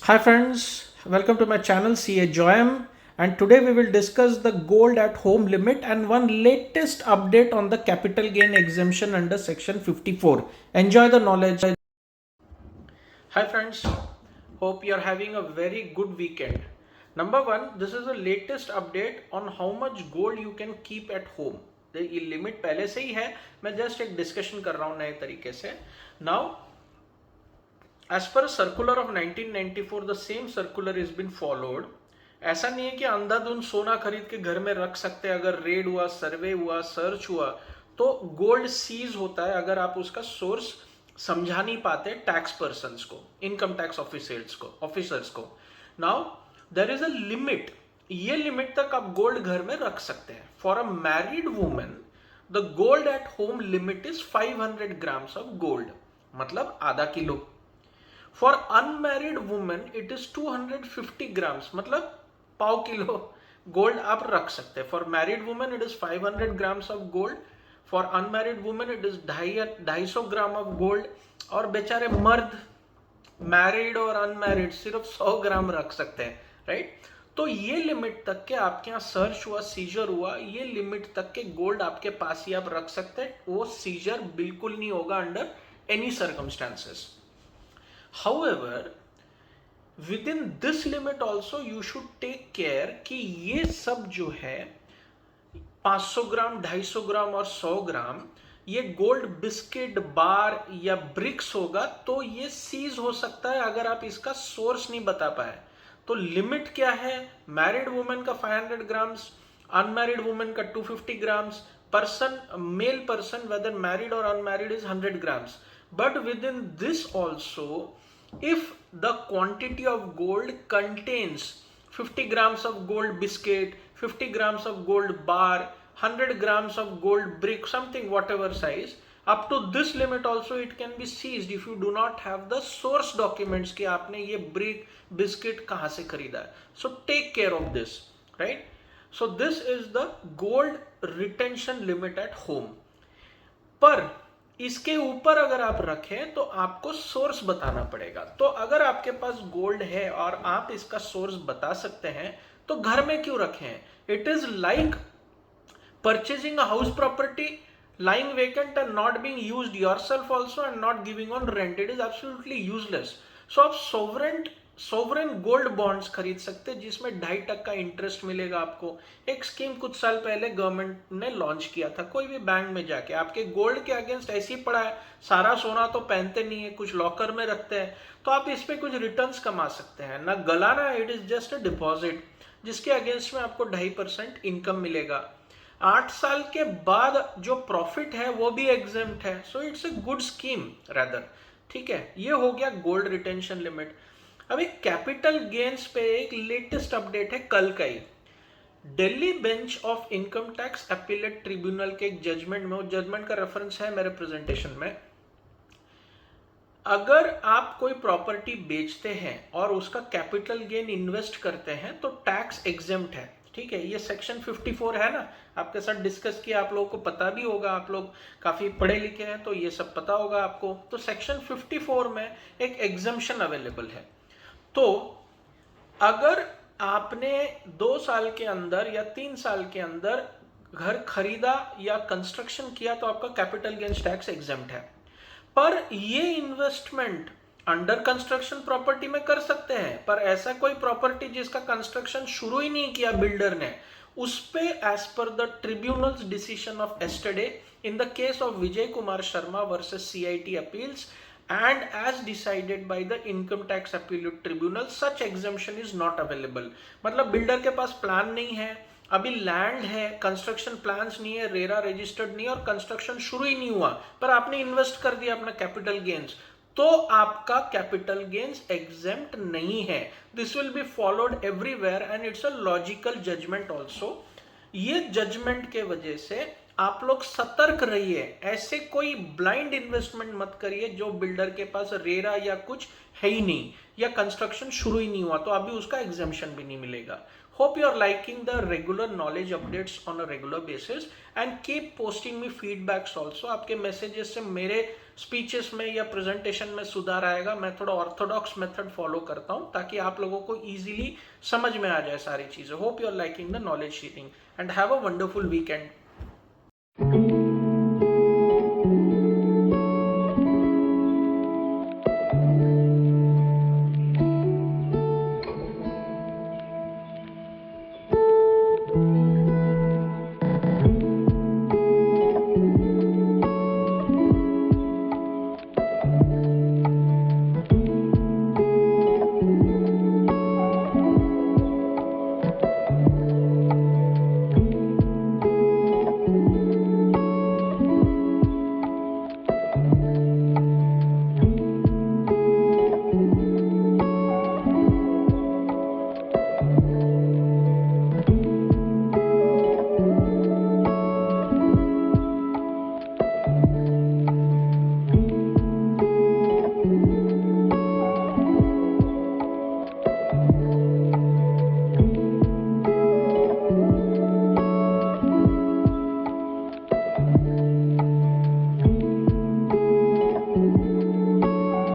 Hi friends, welcome to my channel CA Joyam, and today we will discuss the gold at home limit and one latest update on the capital gain exemption under section 54. Enjoy the knowledge. Hi friends, hope you are having a very good weekend. Number one, this is the latest update on how much gold you can keep at home. ये limit पहले से ही है, मैं just एक discussion कर रहा हूँ नए तरीके से. Now as per circular of 1994, the same circular is been followed. ऐसा नहीं है कि अंधाधुंध सोना खरीद के घर में रख सकते हैं. अगर रेड हुआ, सर्वे हुआ, सर्च हुआ तो गोल्ड सीज होता है अगर आप उसका सोर्स समझा नहीं पाते टैक्स पर्सन्स को, इनकम टैक्स ऑफिसर्स को. Now there is a limit. ये लिमिट तक आप गोल्ड घर में रख सकते हैं. For a married women the gold at home limit is 500 grams of gold, मतलब आधा kilo. For unmarried women it is 250 grams, मतलब पाव किलो गोल्ड आप रख सकते हैं. For married women it is 500 grams of gold. For unmarried women it is 250 gram of gold. और बेचारे मर्द मैरिड और अनमैरिड सिर्फ 100 ग्राम रख सकते हैं, राइट. तो ये लिमिट तक के आपके यहाँ सर्च हुआ, सीजर हुआ, ये लिमिट तक के गोल्ड आपके पास ही आप रख सकते हैं. वो सीजर बिल्कुल नहीं होगा under any circumstances. However, within this limit also you should take care कि ये सब जो है 500 ग्राम, 250 ग्राम और 100 ग्राम ये गोल्ड बिस्किट, बार या ब्रिक्स होगा तो ये सीज हो सकता है अगर आप इसका सोर्स नहीं बता पाए. तो लिमिट क्या है? मैरिड वुमेन का 500 ग्राम्स, अनमैरिड वुमेन का 250 grams, person male person whether married और unmarried is 100 grams. But within this also, if the quantity of gold contains 50 grams of gold biscuit, 50 grams of gold bar, 100 grams of gold brick, something whatever size, up to this limit also it can be seized if you do not have the source documents कि आपने ये brick biscuit कहाँ से खरीदा है. So take care of this, right? So this is the gold retention limit at home. पर इसके ऊपर अगर आप रखें तो आपको सोर्स बताना पड़ेगा. तो अगर आपके पास गोल्ड है और आप इसका सोर्स बता सकते हैं तो घर में क्यों रखें? It is like purchasing a house property lying vacant and not being used yourself also and not giving on rent. It is absolutely useless. So आप सोवरेन गोल्ड बॉन्ड्स खरीद सकते हैं जिसमें 2.5% इंटरेस्ट मिलेगा आपको. एक स्कीम कुछ साल पहले गवर्नमेंट ने लॉन्च किया था. कोई भी बैंक में जाके आपके गोल्ड के अगेंस्ट ऐसे ही पड़ा है, सारा सोना तो पहनते नहीं है, कुछ लॉकर में रखते हैं, तो आप इस पे कुछ रिटर्न्स कमा सकते हैं. ना गलाना, it is just a deposit जिसके अगेंस्ट में आपको 2.5% इनकम मिलेगा. 8 साल के बाद जो प्रॉफिट है वो भी एग्जेम्प्ट है. So it's a good scheme rather. ठीक है, ये हो गया गोल्ड रिटेंशन लिमिट. अभी कैपिटल गेन्स पे एक लेटेस्ट अपडेट है कल का ही. Delhi bench of income tax appellate tribunal के एक जजमेंट में, वो जजमेंट का रेफरेंस है मेरे प्रेजेंटेशन में. अगर आप कोई प्रॉपर्टी बेचते हैं और उसका कैपिटल गेन इन्वेस्ट करते हैं तो टैक्स एग्जेम्प्ट है. ठीक है, ये सेक्शन 54 है ना, आपके साथ डिस्कस किया, आप लोगों को पता भी होगा, आप लोग काफी पढ़े लिखे हैं तो ये सब पता होगा आपको. तो सेक्शन 54 में एक एग्जम्पशन अवेलेबल है. तो अगर आपने 2 साल के अंदर या 3 साल के अंदर घर खरीदा या कंस्ट्रक्शन किया तो आपका कैपिटल गेन्स टैक्स एग्जेम्प्ट है. पर ये इन्वेस्टमेंट अंडर कंस्ट्रक्शन प्रॉपर्टी में कर सकते हैं, पर ऐसा कोई प्रॉपर्टी जिसका कंस्ट्रक्शन शुरू ही नहीं किया बिल्डर ने, उस पे as per the tribunal's decision of yesterday in the case of Vijay Kumar Sharma versus CIT appeals and as decided by the income tax appellate tribunal, such exemption is not available. मतलब builder के पास plan नहीं है, अभी land है, construction plans नहीं है, RERA registered नहीं है और कंस्ट्रक्शन शुरू ही नहीं हुआ, पर आपने इन्वेस्ट कर दिया अपना कैपिटल गेन्स, तो आपका कैपिटल गेन्स एग्जेम्प्ट नहीं है. This will be followed everywhere and it's a logical judgement also. ये जजमेंट के वजह से आप लोग सतर्क रहिए. ऐसे कोई ब्लाइंड इन्वेस्टमेंट मत करिए जो बिल्डर के पास रेरा या कुछ है ही नहीं. या कंस्ट्रक्शन शुरू ही नहीं हुआ तो अभी उसका एग्जाम्शन भी नहीं मिलेगा। Hope you are liking the regular knowledge updates on a regular basis and keep posting me feedbacks also. आपके मैसेजेस से मेरे स्पीचेस में या प्रेजेंटेशन में सुधार आएगा। मैं थोड़ा ऑर्थोडॉक्स मेथड फॉलो करता हूँ ताकि आप लोगों को इजीली समझ में आ जाए सारी चीजें। Hope you are liking the knowledge sharing and have a wonderful weekend.